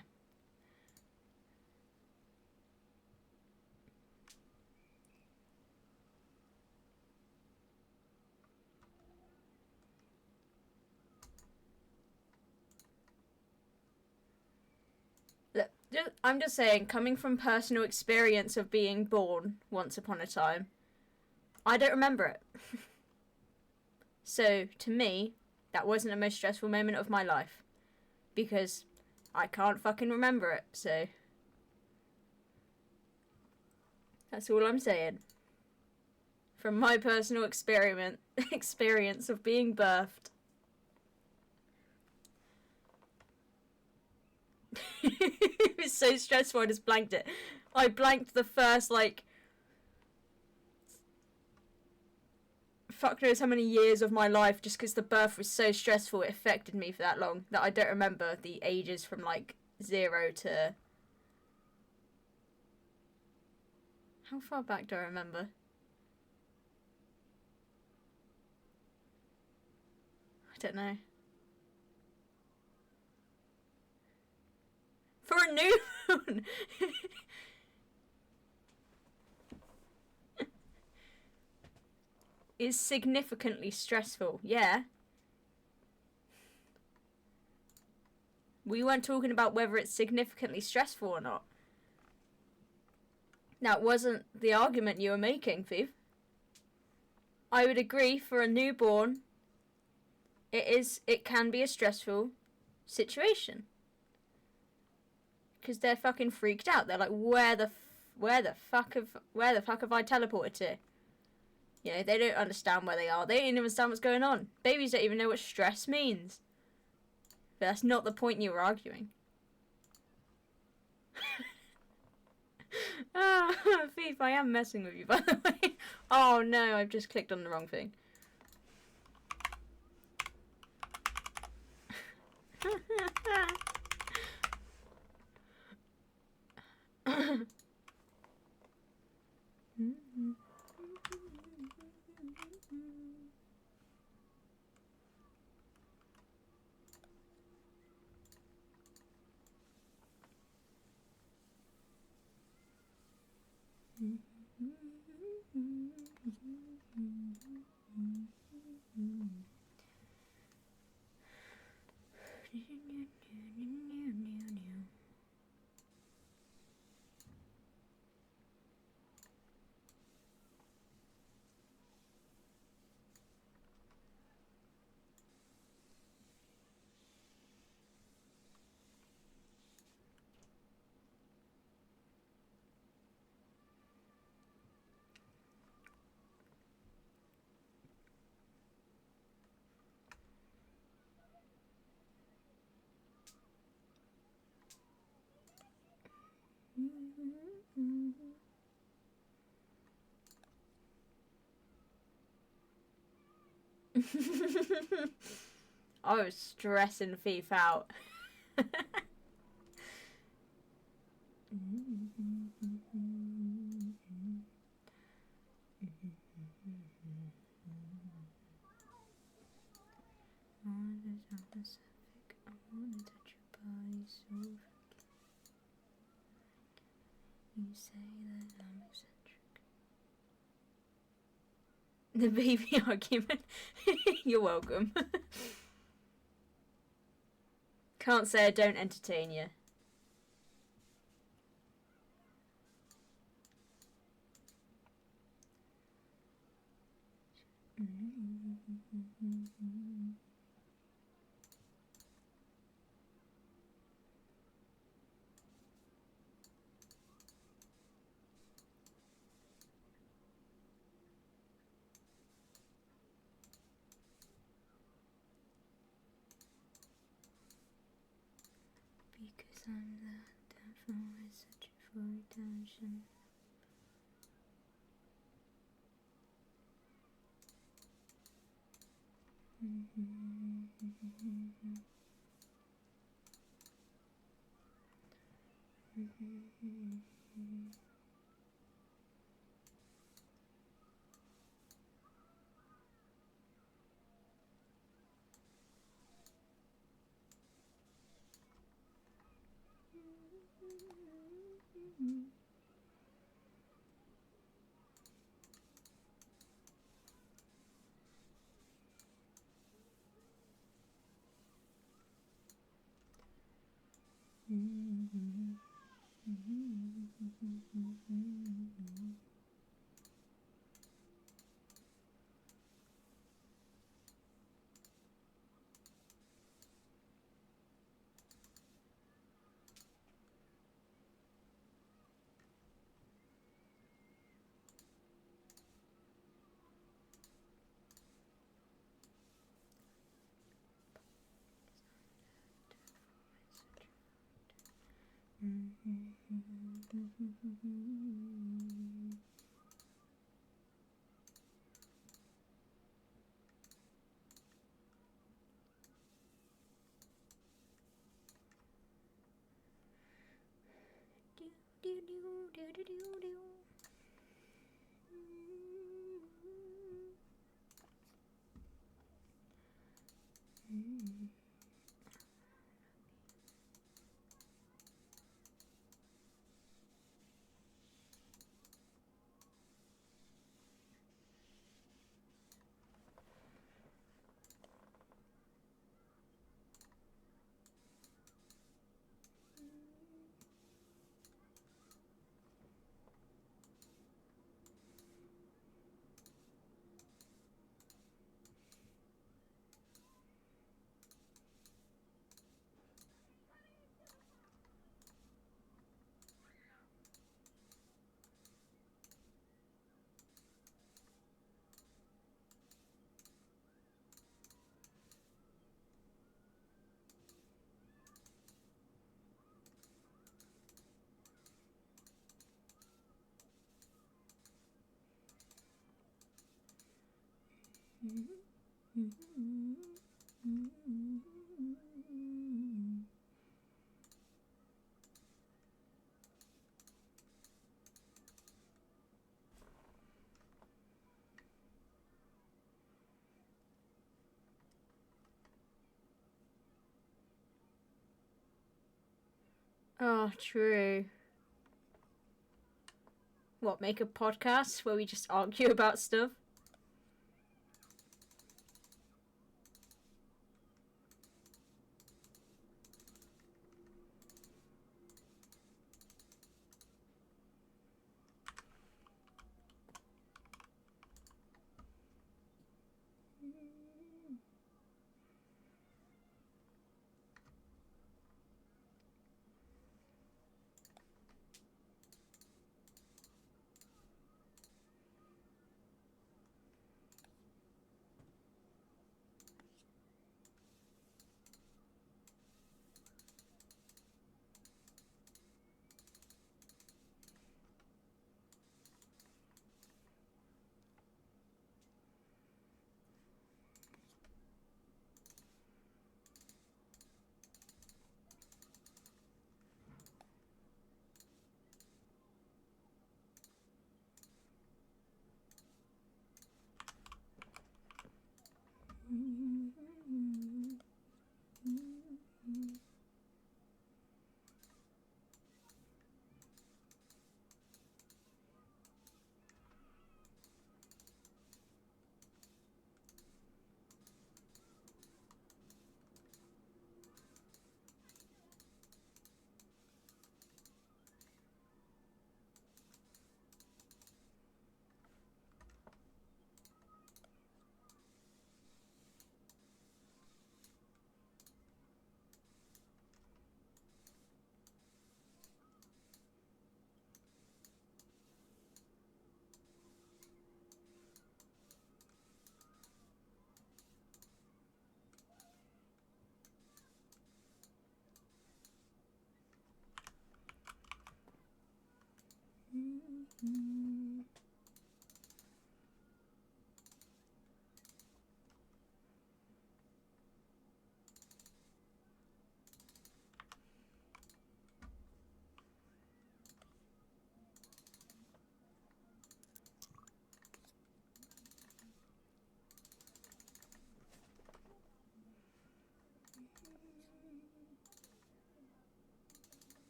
S2: I'm just saying, coming from personal experience of being born once upon a time, I don't remember it. So, to me, that wasn't the most stressful moment of my life. Because I can't fucking remember it, so... That's all I'm saying. From my personal experience of being birthed. It was so stressful, I just blanked it. I blanked the first, like... Fuck knows how many years of my life just because the birth was so stressful, it affected me for that long that I don't remember the ages from, like, 0 to... How far back do I remember? I don't know. For a newborn! Is significantly stressful, yeah. We weren't talking about whether it's significantly stressful or not. That wasn't the argument you were making, Viv. I would agree for a newborn, it can be a stressful situation. Because they're fucking freaked out. They're like, where the fuck have I teleported to? You know, they don't understand where they are. They don't even understand what's going on. Babies don't even know what stress means. But that's not the point you were arguing. Ah, Thief, I am messing with you, by the way. Oh no, I've just clicked on the wrong thing. I was stressing Thief out. You say that I'm eccentric. The baby argument. You're welcome. Can't say I don't entertain you. Because I'm that always searching for redemption. Oh, true. What, make a podcast where we just argue about stuff?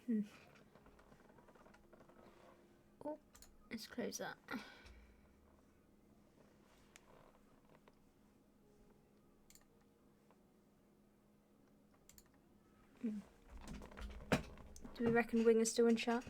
S2: Oh, let's close that. Do we reckon Wing is still in chat?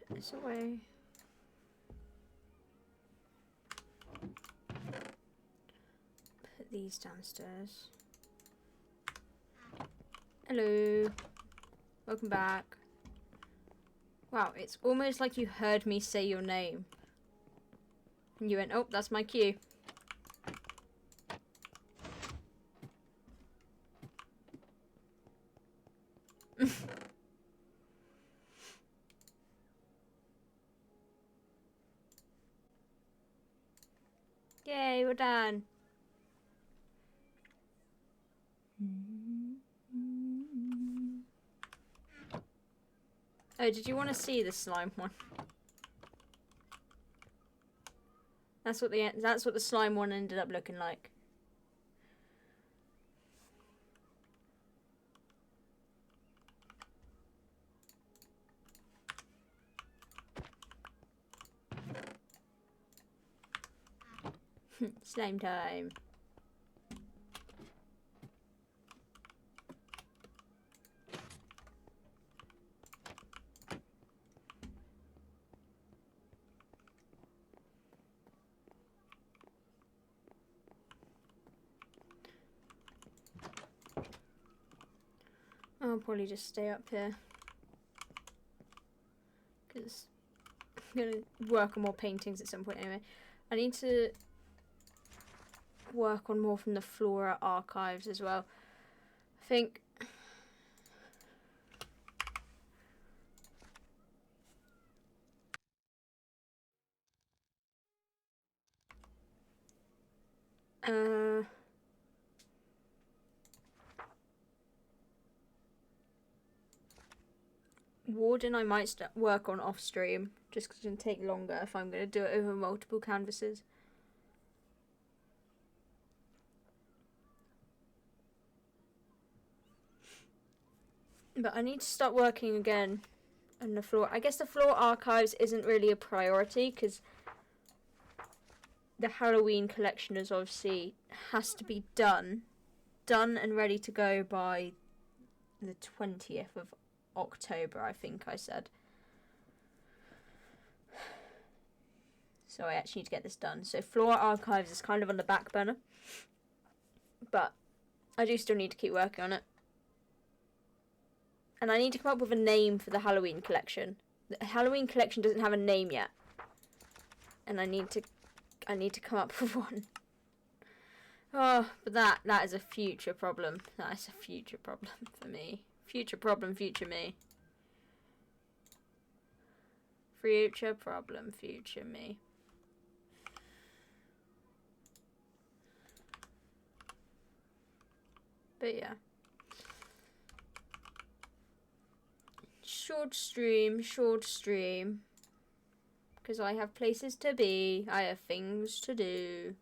S2: Put this away. Put these downstairs. Hello. Welcome back. Wow, it's almost like you heard me say your name. And you went, oh, that's my cue. Yay, we're done. Oh, did you want to see the slime one? That's what the slime one ended up looking like. Slime time. I'll probably just stay up here. Because I'm going to work on more paintings at some point anyway. I need to work on more from the Flora archives as well. I think Warden I might work on off stream, just because it's going to take longer if I'm going to do it over multiple canvases. But I need to start working again on the floor. I guess the floor archives isn't really a priority because the Halloween collection is obviously has to be done and ready to go by the 20th of October, I think I said. So I actually need to get this done. So floor archives is kind of on the back burner, but I do still need to keep working on it. And I need to come up with a name for the Halloween collection. The Halloween collection doesn't have a name yet, and I need to come up with one. Oh, but that is a future problem. That is a future problem for me. Future problem, future me. Future problem, future me. But yeah. Short stream. Because I have places to be. I have things to do.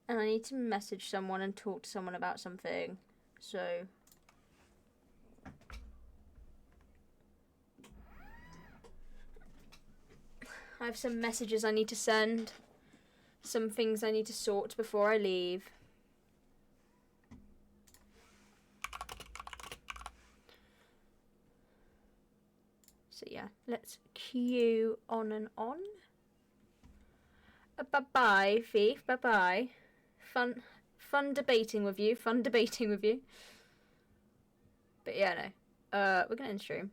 S2: And I need to message someone and talk to someone about something. So I have some messages I need to send. Some things I need to sort before I leave. So yeah, let's queue on and on. Bye-bye, Thief. Bye-bye. Fun debating with you. Fun debating with you. But yeah, no. We're gonna end stream.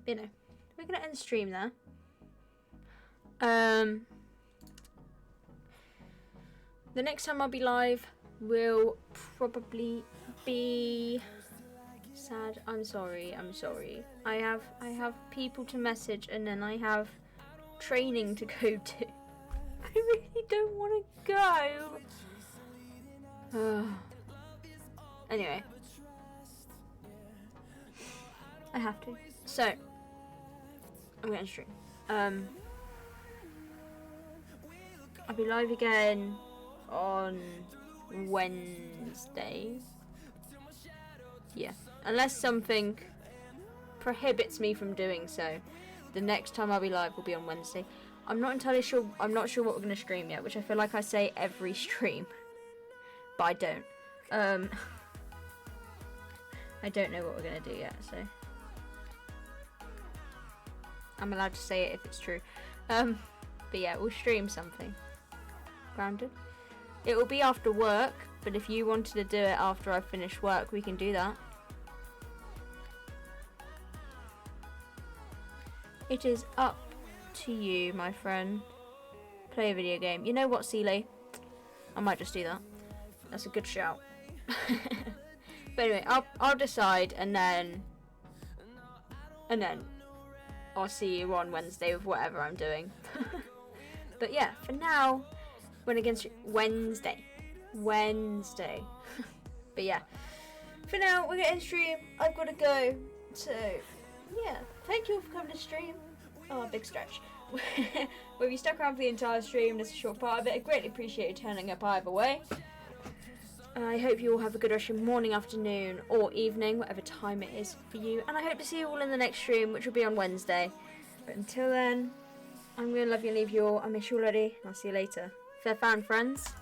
S2: You know, we're gonna end stream there. The next time I'll be live will probably be sad. I'm sorry. I have people to message, and then I have training to go to. I really don't want to go. Anyway, I have to. So I'm going to stream. I'll be live again on Wednesday. Yeah, unless something prohibits me from doing so. The next time I'll be live will be on Wednesday. I'm not entirely sure. I'm not sure what we're gonna stream yet, which I feel like I say every stream, but I don't. I don't know what we're gonna do yet, so I'm allowed to say it if it's true. But yeah, we'll stream something. Grounded. It will be after work, but if you wanted to do it after I finish work, we can do that. It is up to you, my friend. Play a video game. You know what, Seeley? I might just do that. That's a good shout. But anyway, I'll decide, and then I'll see you on Wednesday with whatever I'm doing. But yeah, for now, when against Wednesday. But yeah, for now we're getting stream. I've got to go. So yeah, thank you for coming to stream. Oh, big stretch. Well, if you stuck around for the entire stream, that's a short part of it. I greatly appreciate you turning up either way. I hope you all have a good rest of your morning, afternoon, or evening, whatever time it is for you. And I hope to see you all in the next stream, which will be on Wednesday. But until then, I'm going to love you and leave you all. I miss you already, and I'll see you later. Fair fan, friends.